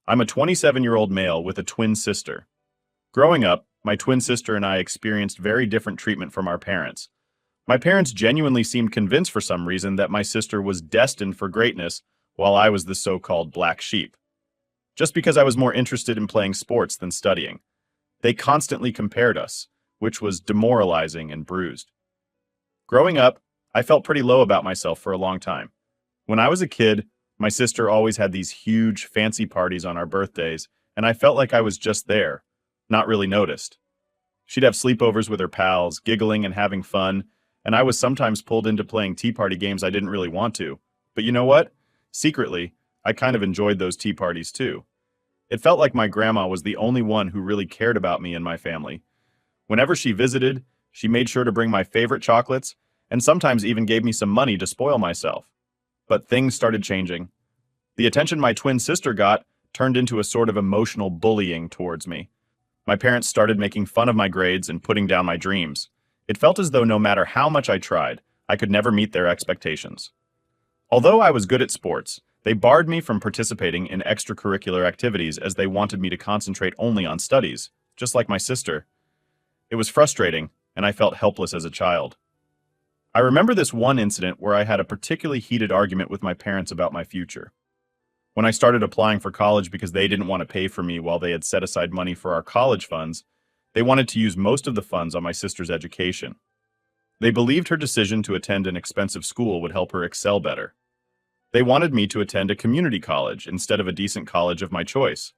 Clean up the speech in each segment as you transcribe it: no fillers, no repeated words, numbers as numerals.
I'm a 27-year-old male with a twin sister. Growing up, my twin sister and I experienced very different treatment from our parents. My parents genuinely seemed convinced for some reason that my sister was destined for greatness, while I was the so-called black sheep. Just because I was more interested in playing sports than studying. They constantly compared us, which was demoralizing and bruised. Growing up, I felt pretty low about myself for a long time. When I was a kid, my sister always had these huge, fancy parties on our birthdays, and I felt like I was just there, not really noticed. She'd have sleepovers with her pals, giggling and having fun, and I was sometimes pulled into playing tea party games I didn't really want to. But you know what? Secretly, I kind of enjoyed those tea parties too. It felt like my grandma was the only one who really cared about me and my family. Whenever she visited, she made sure to bring my favorite chocolates, and sometimes even gave me some money to spoil myself. But things started changing. The attention my twin sister got turned into a sort of emotional bullying towards me. My parents started making fun of my grades and putting down my dreams. It felt as though no matter how much I tried, I could never meet their expectations. Although I was good at sports, they barred me from participating in extracurricular activities as they wanted me to concentrate only on studies, just like my sister. It was frustrating, and I felt helpless as a child. I remember this one incident where I had a particularly heated argument with my parents about my future. When I started applying for college because they didn't want to pay for me while they had set aside money for our college funds, they wanted to use most of the funds on my sister's education. They believed her decision to attend an expensive school would help her excel better. They wanted me to attend a community college instead of a decent college of my choice.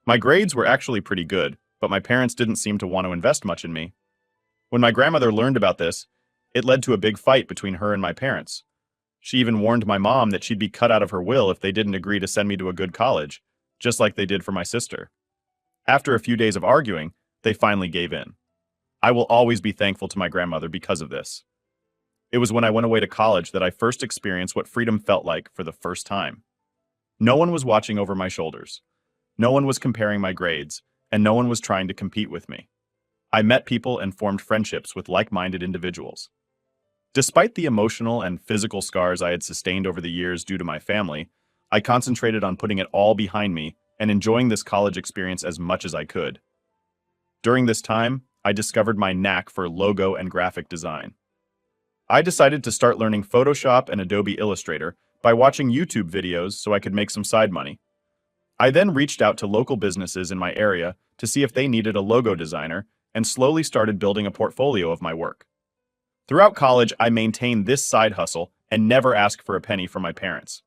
My grades were actually pretty good, but my parents didn't seem to want to invest much in me. When my grandmother learned about this, it led to a big fight between her and my parents. She even warned my mom that she'd be cut out of her will if they didn't agree to send me to a good college, just like they did for my sister. After a few days of arguing, they finally gave in. I will always be thankful to my grandmother because of this. It was when I went away to college that I first experienced what freedom felt like for the first time. No one was watching over my shoulders. No one was comparing my grades, and no one was trying to compete with me. I met people and formed friendships with like-minded individuals. Despite the emotional and physical scars I had sustained over the years due to my family, I concentrated on putting it all behind me and enjoying this college experience as much as I could. During this time, I discovered my knack for logo and graphic design. I decided to start learning Photoshop and Adobe Illustrator by watching YouTube videos so I could make some side money. I then reached out to local businesses in my area to see if they needed a logo designer and slowly started building a portfolio of my work. Throughout college, I maintained this side hustle and never asked for a penny from my parents.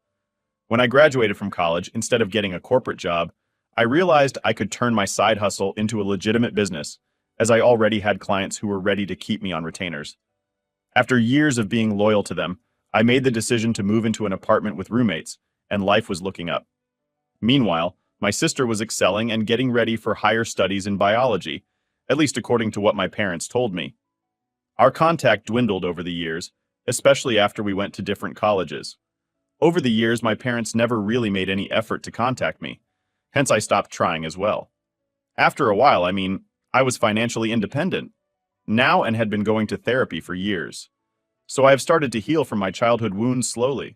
When I graduated from college, instead of getting a corporate job, I realized I could turn my side hustle into a legitimate business, as I already had clients who were ready to keep me on retainers. After years of being loyal to them, I made the decision to move into an apartment with roommates, and life was looking up. Meanwhile, my sister was excelling and getting ready for higher studies in biology, at least according to what my parents told me. Our contact dwindled over the years, especially after we went to different colleges. Over the years, my parents never really made any effort to contact me, hence I stopped trying as well. After a while, I was financially independent, now and had been going to therapy for years. So I have started to heal from my childhood wounds slowly.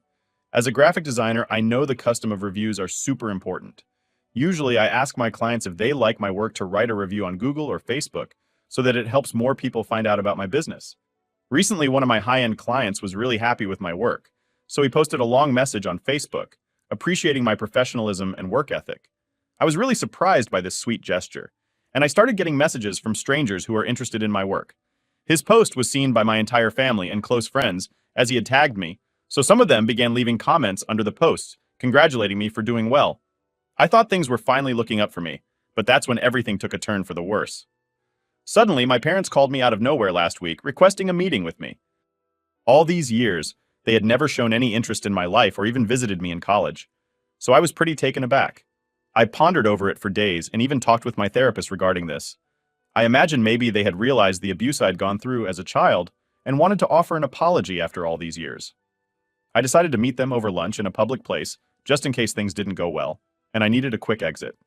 As a graphic designer, I know the custom of reviews are super important. Usually, I ask my clients if they like my work to write a review on Google or Facebook, so that it helps more people find out about my business. Recently, one of my high-end clients was really happy with my work, so he posted a long message on Facebook, appreciating my professionalism and work ethic. I was really surprised by this sweet gesture, and I started getting messages from strangers who are interested in my work. His post was seen by my entire family and close friends as he had tagged me, so some of them began leaving comments under the posts, congratulating me for doing well. I thought things were finally looking up for me, but that's when everything took a turn for the worse. Suddenly, my parents called me out of nowhere last week, requesting a meeting with me. All these years, they had never shown any interest in my life or even visited me in college, so I was pretty taken aback. I pondered over it for days and even talked with my therapist regarding this. I imagine maybe they had realized the abuse I'd gone through as a child and wanted to offer an apology after all these years. I decided to meet them over lunch in a public place, just in case things didn't go well, and I needed a quick exit.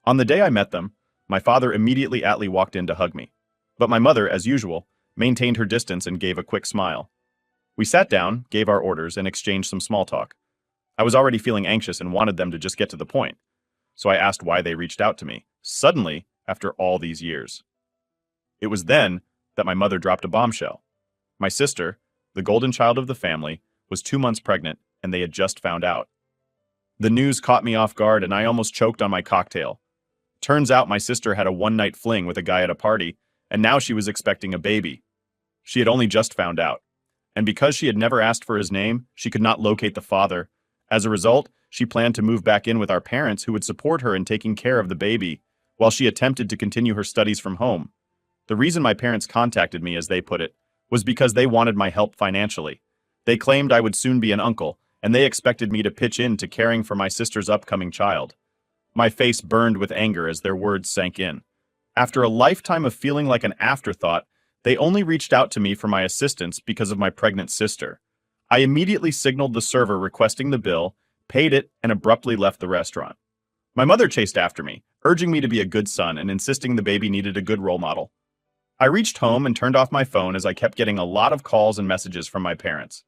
On the day I met them, my father immediately walked in to hug me, but my mother, as usual, maintained her distance and gave a quick smile. We sat down, gave our orders, and exchanged some small talk. I was already feeling anxious and wanted them to just get to the point. so I asked why they reached out to me, suddenly, after all these years. It was then that my mother dropped a bombshell. My sister, the golden child of the family, was 2 months pregnant, and they had just found out. The news caught me off guard, and I almost choked on my cocktail. Turns out my sister had a one-night fling with a guy at a party, and now she was expecting a baby. She had only just found out. And because she had never asked for his name, she could not locate the father. As a result, she planned to move back in with our parents who would support her in taking care of the baby, while she attempted to continue her studies from home. The reason my parents contacted me, as they put it, was because they wanted my help financially. They claimed I would soon be an uncle, and they expected me to pitch in to caring for my sister's upcoming child. My face burned with anger as their words sank in. After a lifetime of feeling like an afterthought, they only reached out to me for my assistance because of my pregnant sister. I immediately signaled the server requesting the bill, paid it, and abruptly left the restaurant. My mother chased after me, urging me to be a good son and insisting the baby needed a good role model. I reached home and turned off my phone as I kept getting a lot of calls and messages from my parents.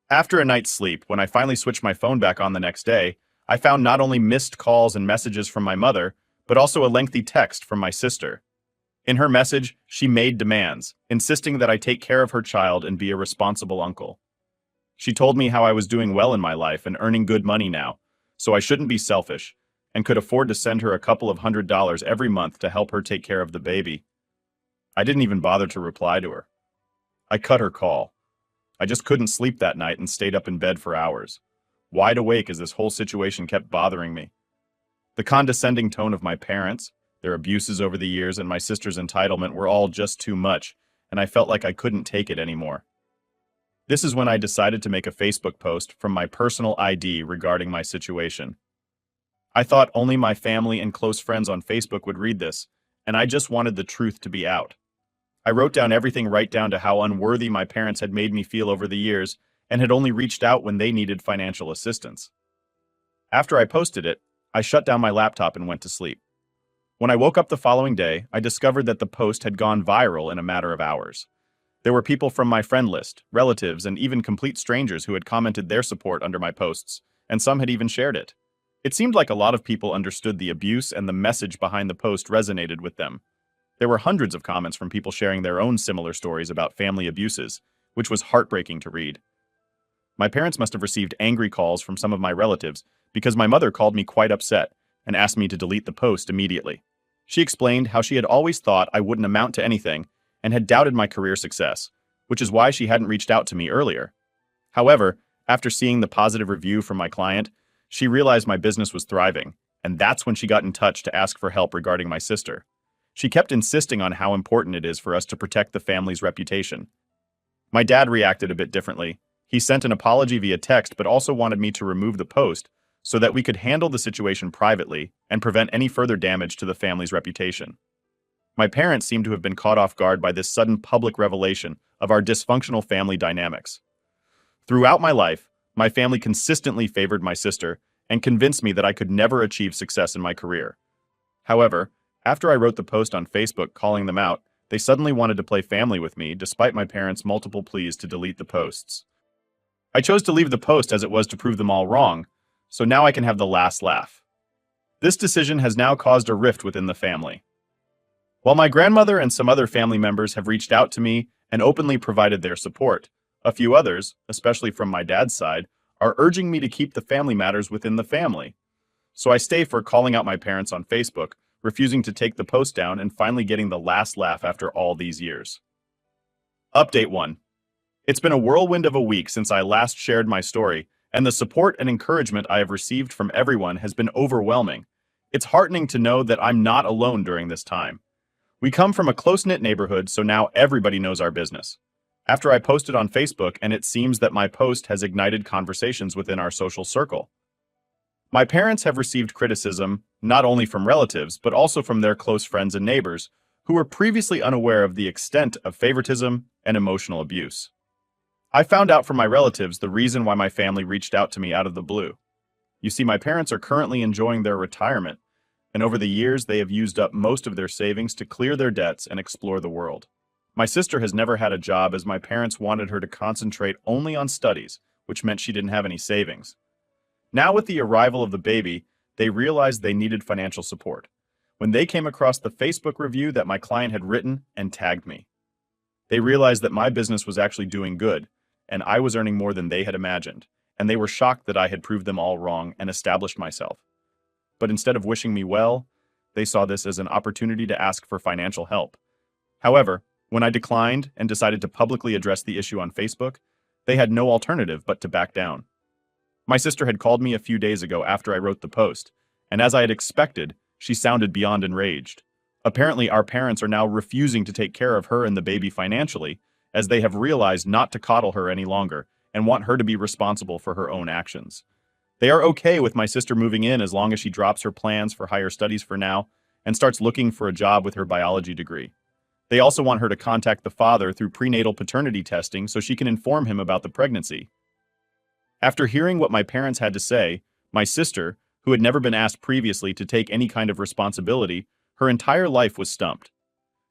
After a night's sleep, when I finally switched my phone back on the next day, I found not only missed calls and messages from my mother, but also a lengthy text from my sister. In her message, she made demands, insisting that I take care of her child and be a responsible uncle. She told me how I was doing well in my life and earning good money now, so I shouldn't be selfish, and could afford to send her a couple of $100s every month to help her take care of the baby. I didn't even bother to reply to her. I cut her call. I just couldn't sleep that night and stayed up in bed for hours, wide awake as this whole situation kept bothering me. The condescending tone of my parents, their abuses over the years, and my sister's entitlement were all just too much, and I felt like I couldn't take it anymore. This is when I decided to make a Facebook post from my personal ID regarding my situation. I thought only my family and close friends on Facebook would read this, and I just wanted the truth to be out. I wrote down everything right down to how unworthy my parents had made me feel over the years and had only reached out when they needed financial assistance. After I posted it, I shut down my laptop and went to sleep. When I woke up the following day, I discovered that the post had gone viral in a matter of hours. There were people from my friend list, relatives, and even complete strangers who had commented their support under my posts, and some had even shared it. It seemed like a lot of people understood the abuse, and the message behind the post resonated with them. There were hundreds of comments from people sharing their own similar stories about family abuses, which was heartbreaking to read. My parents must have received angry calls from some of my relatives because my mother called me quite upset and asked me to delete the post immediately. She explained how she had always thought I wouldn't amount to anything and had doubted my career success, which is why she hadn't reached out to me earlier. However, after seeing the positive review from my client, she realized my business was thriving, and that's when she got in touch to ask for help regarding my sister. She kept insisting on how important it is for us to protect the family's reputation. My dad reacted a bit differently. He sent an apology via text but also wanted me to remove the post so that we could handle the situation privately and prevent any further damage to the family's reputation. My parents seemed to have been caught off guard by this sudden public revelation of our dysfunctional family dynamics. Throughout my life, my family consistently favored my sister and convinced me that I could never achieve success in my career. However, after I wrote the post on Facebook calling them out, they suddenly wanted to play family with me despite my parents' multiple pleas to delete the posts. I chose to leave the post as it was to prove them all wrong, so now I can have the last laugh. This decision has now caused a rift within the family. While my grandmother and some other family members have reached out to me and openly provided their support, a few others, especially from my dad's side, are urging me to keep the family matters within the family. So I stay for calling out my parents on Facebook, refusing to take the post down, and finally getting the last laugh after all these years. Update 1. It's been a whirlwind of a week since I last shared my story, and the support and encouragement I have received from everyone has been overwhelming. It's heartening to know that I'm not alone during this time. We come from a close-knit neighborhood, so now everybody knows our business. After I posted on Facebook, and it seems that my post has ignited conversations within our social circle. My parents have received criticism, not only from relatives, but also from their close friends and neighbors, who were previously unaware of the extent of favoritism and emotional abuse. I found out from my relatives the reason why my family reached out to me out of the blue. You see, my parents are currently enjoying their retirement, and over the years they have used up most of their savings to clear their debts and explore the world. My sister has never had a job as my parents wanted her to concentrate only on studies, which meant she didn't have any savings. Now with the arrival of the baby, they realized they needed financial support when they came across the Facebook review that my client had written and tagged me. They realized that my business was actually doing good, and I was earning more than they had imagined, and they were shocked that I had proved them all wrong and established myself. But instead of wishing me well, they saw this as an opportunity to ask for financial help. However, when I declined and decided to publicly address the issue on Facebook, they had no alternative but to back down. My sister had called me a few days ago after I wrote the post, and as I had expected, she sounded beyond enraged. Apparently, our parents are now refusing to take care of her and the baby financially, as they have realized not to coddle her any longer and want her to be responsible for her own actions. They are okay with my sister moving in as long as she drops her plans for higher studies for now and starts looking for a job with her biology degree. They also want her to contact the father through prenatal paternity testing so she can inform him about the pregnancy. After hearing what my parents had to say, my sister, who had never been asked previously to take any kind of responsibility, her entire life was stumped.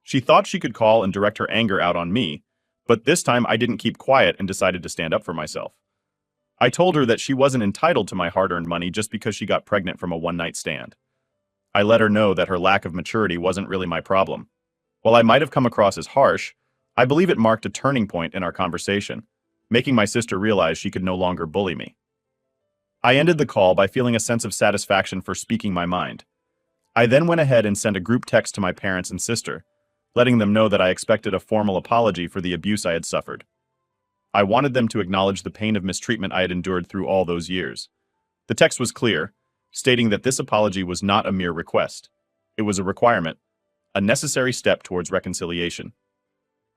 She thought she could call and direct her anger out on me, but this time I didn't keep quiet and decided to stand up for myself. I told her that she wasn't entitled to my hard-earned money just because she got pregnant from a one-night stand. I let her know that her lack of maturity wasn't really my problem. While I might have come across as harsh, I believe it marked a turning point in our conversation, making my sister realize she could no longer bully me. I ended the call by feeling a sense of satisfaction for speaking my mind. I then went ahead and sent a group text to my parents and sister, letting them know that I expected a formal apology for the abuse I had suffered. I wanted them to acknowledge the pain of mistreatment I had endured through all those years. The text was clear, stating that this apology was not a mere request. It was a requirement, a necessary step towards reconciliation.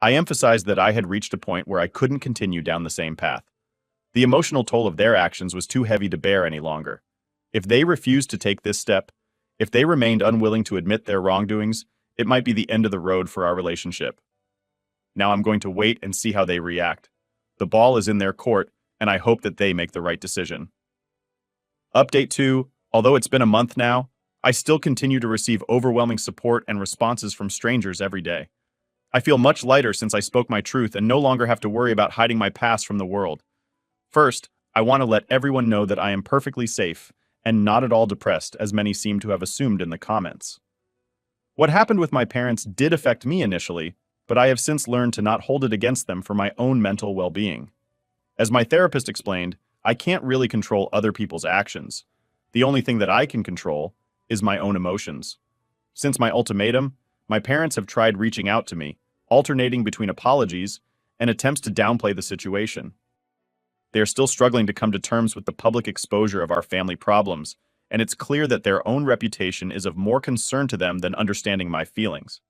I emphasized that I had reached a point where I couldn't continue down the same path. The emotional toll of their actions was too heavy to bear any longer. If they refused to take this step, if they remained unwilling to admit their wrongdoings, it might be the end of the road for our relationship. Now I'm going to wait and see how they react. The ball is in their court, and I hope that they make the right decision. Update 2. Although it's been a month now, I still continue to receive overwhelming support and responses from strangers every day. I feel much lighter since I spoke my truth and no longer have to worry about hiding my past from the world. First, I want to let everyone know that I am perfectly safe and not at all depressed, as many seem to have assumed in the comments. What happened with my parents did affect me initially, but I have since learned to not hold it against them for my own mental well-being. As my therapist explained, I can't really control other people's actions. The only thing that I can control is my own emotions. Since my ultimatum, my parents have tried reaching out to me, alternating between apologies and attempts to downplay the situation. They are still struggling to come to terms with the public exposure of our family problems, and it's clear that their own reputation is of more concern to them than understanding my feelings.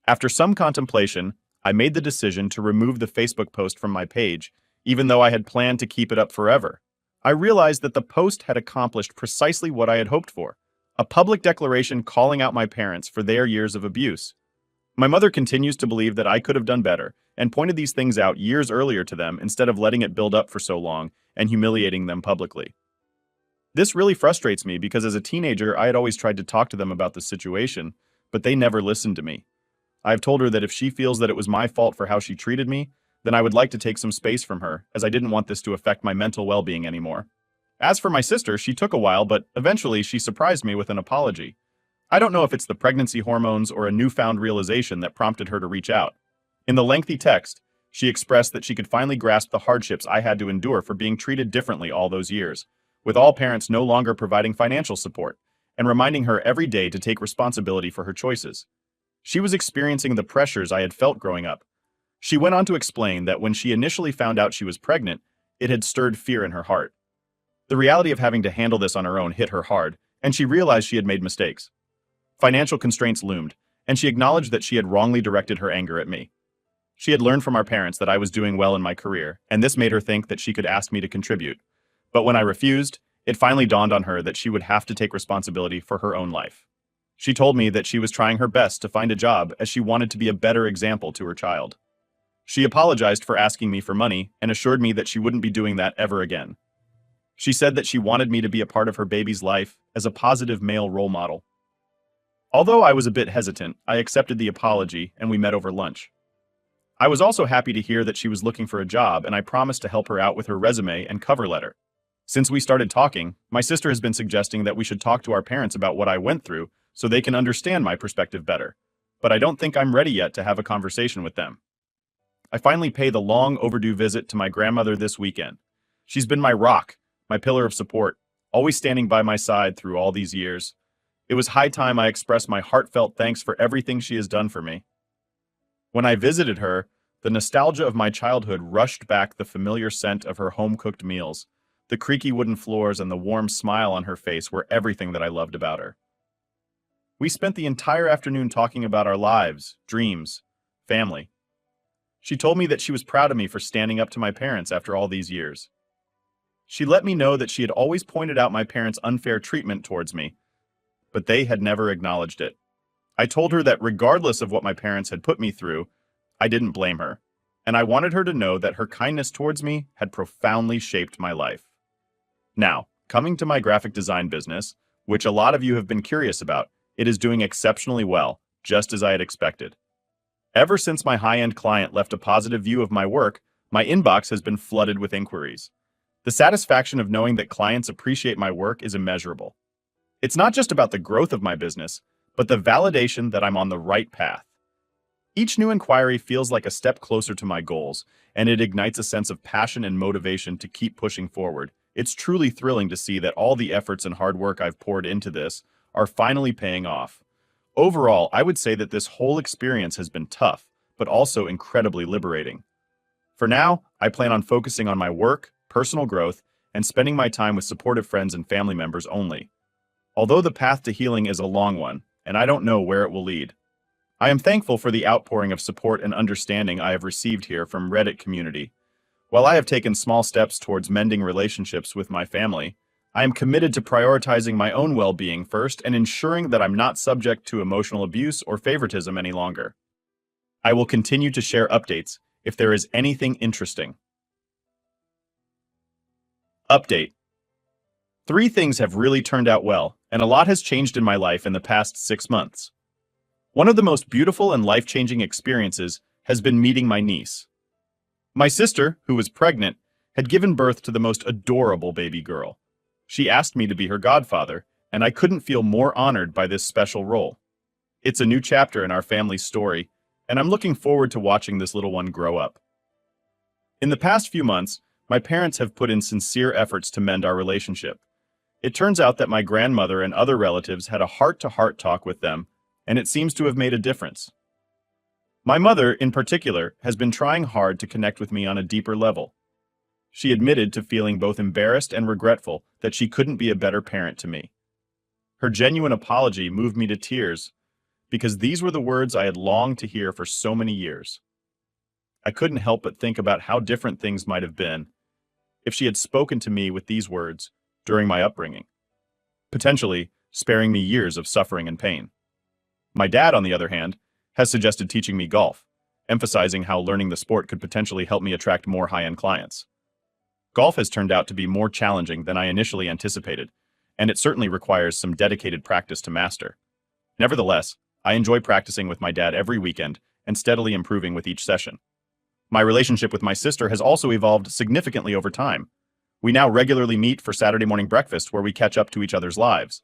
After some contemplation, I made the decision to remove the Facebook post from my page, even though I had planned to keep it up forever. I realized that the post had accomplished precisely what I had hoped for, a public declaration calling out my parents for their years of abuse. My mother continues to believe that I could have done better, and pointed these things out years earlier to them instead of letting it build up for so long and humiliating them publicly. This really frustrates me because as a teenager I had always tried to talk to them about the situation, but they never listened to me. I have told her that if she feels that it was my fault for how she treated me, then I would like to take some space from her, as I didn't want this to affect my mental well-being anymore. As for my sister, she took a while, but eventually she surprised me with an apology. I don't know if it's the pregnancy hormones or a newfound realization that prompted her to reach out. In the lengthy text, she expressed that she could finally grasp the hardships I had to endure for being treated differently all those years, with all parents no longer providing financial support, and reminding her every day to take responsibility for her choices. She was experiencing the pressures I had felt growing up. She went on to explain that when she initially found out she was pregnant, it had stirred fear in her heart. The reality of having to handle this on her own hit her hard, and she realized she had made mistakes. Financial constraints loomed, and she acknowledged that she had wrongly directed her anger at me. She had learned from our parents that I was doing well in my career, and this made her think that she could ask me to contribute. But when I refused, it finally dawned on her that she would have to take responsibility for her own life. She told me that she was trying her best to find a job as she wanted to be a better example to her child. She apologized for asking me for money and assured me that she wouldn't be doing that ever again. She said that she wanted me to be a part of her baby's life as a positive male role model. Although I was a bit hesitant, I accepted the apology and we met over lunch. I was also happy to hear that she was looking for a job, and I promised to help her out with her resume and cover letter. Since we started talking, my sister has been suggesting that we should talk to our parents about what I went through so they can understand my perspective better. But I don't think I'm ready yet to have a conversation with them. I finally pay the long overdue visit to my grandmother this weekend. She's been my rock, my pillar of support, always standing by my side through all these years. It was high time I expressed my heartfelt thanks for everything she has done for me. When I visited her, the nostalgia of my childhood rushed back. The familiar scent of her home-cooked meals. The creaky wooden floors and the warm smile on her face were everything that I loved about her. We spent the entire afternoon talking about our lives, dreams, family. She told me that she was proud of me for standing up to my parents after all these years. She let me know that she had always pointed out my parents' unfair treatment towards me, but they had never acknowledged it. I told her that regardless of what my parents had put me through, I didn't blame her, and I wanted her to know that her kindness towards me had profoundly shaped my life. Now, coming to my graphic design business, which a lot of you have been curious about, it is doing exceptionally well, just as I had expected. Ever since my high-end client left a positive view of my work, my inbox has been flooded with inquiries. The satisfaction of knowing that clients appreciate my work is immeasurable. It's not just about the growth of my business, but the validation that I'm on the right path. Each new inquiry feels like a step closer to my goals, and it ignites a sense of passion and motivation to keep pushing forward. It's truly thrilling to see that all the efforts and hard work I've poured into this are finally paying off. Overall, I would say that this whole experience has been tough, but also incredibly liberating. For now, I plan on focusing on my work, personal growth, and spending my time with supportive friends and family members only. Although the path to healing is a long one, and I don't know where it will lead. I am thankful for the outpouring of support and understanding I have received here from Reddit community. While I have taken small steps towards mending relationships with my family, I am committed to prioritizing my own well-being first and ensuring that I'm not subject to emotional abuse or favoritism any longer. I will continue to share updates if there is anything interesting. Update. 3 things have really turned out well, and a lot has changed in my life in the past 6 months. One of the most beautiful and life-changing experiences has been meeting my niece. My sister, who was pregnant, had given birth to the most adorable baby girl. She asked me to be her godfather, and I couldn't feel more honored by this special role. It's a new chapter in our family's story, and I'm looking forward to watching this little one grow up. In the past few months, my parents have put in sincere efforts to mend our relationship. It turns out that my grandmother and other relatives had a heart-to-heart talk with them, and it seems to have made a difference. My mother, in particular, has been trying hard to connect with me on a deeper level. She admitted to feeling both embarrassed and regretful that she couldn't be a better parent to me. Her genuine apology moved me to tears, because these were the words I had longed to hear for so many years. I couldn't help but think about how different things might have been if she had spoken to me with these words during my upbringing, potentially sparing me years of suffering and pain. My dad, on the other hand, has suggested teaching me golf, emphasizing how learning the sport could potentially help me attract more high-end clients. Golf has turned out to be more challenging than I initially anticipated, and it certainly requires some dedicated practice to master. Nevertheless, I enjoy practicing with my dad every weekend and steadily improving with each session. My relationship with my sister has also evolved significantly over time. We now regularly meet for Saturday morning breakfast where we catch up to each other's lives.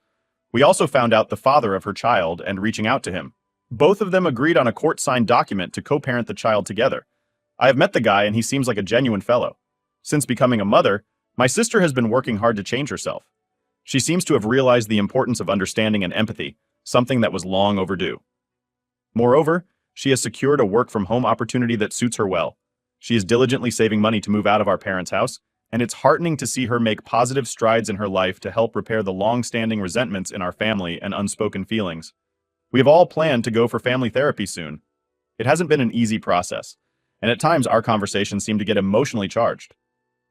We also found out the father of her child and reaching out to him. Both of them agreed on a court-signed document to co-parent the child together. I have met the guy and he seems like a genuine fellow. Since becoming a mother, my sister has been working hard to change herself. She seems to have realized the importance of understanding and empathy, something that was long overdue. Moreover, she has secured a work-from-home opportunity that suits her well. She is diligently saving money to move out of our parents' house, and it's heartening to see her make positive strides in her life to help repair the long-standing resentments in our family and unspoken feelings. We have all planned to go for family therapy soon. It hasn't been an easy process, and at times our conversations seem to get emotionally charged.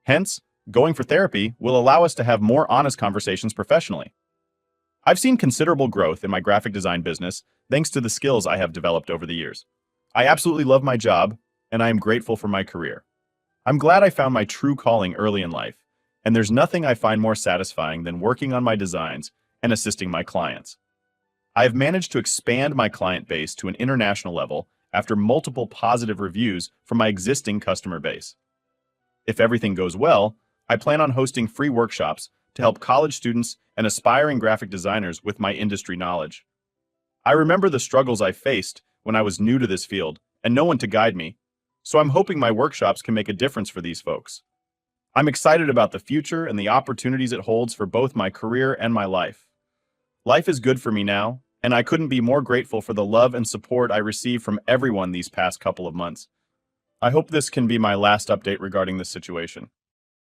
Hence, going for therapy will allow us to have more honest conversations professionally. I've seen considerable growth in my graphic design business thanks to the skills I have developed over the years. I absolutely love my job, and I am grateful for my career. I'm glad I found my true calling early in life, and there's nothing I find more satisfying than working on my designs and assisting my clients. I have managed to expand my client base to an international level after multiple positive reviews from my existing customer base. If everything goes well, I plan on hosting free workshops to help college students and aspiring graphic designers with my industry knowledge. I remember the struggles I faced when I was new to this field and no one to guide me, so I'm hoping my workshops can make a difference for these folks. I'm excited about the future and the opportunities it holds for both my career and my life. Life is good for me now, and I couldn't be more grateful for the love and support I received from everyone these past couple of months. I hope this can be my last update regarding this situation.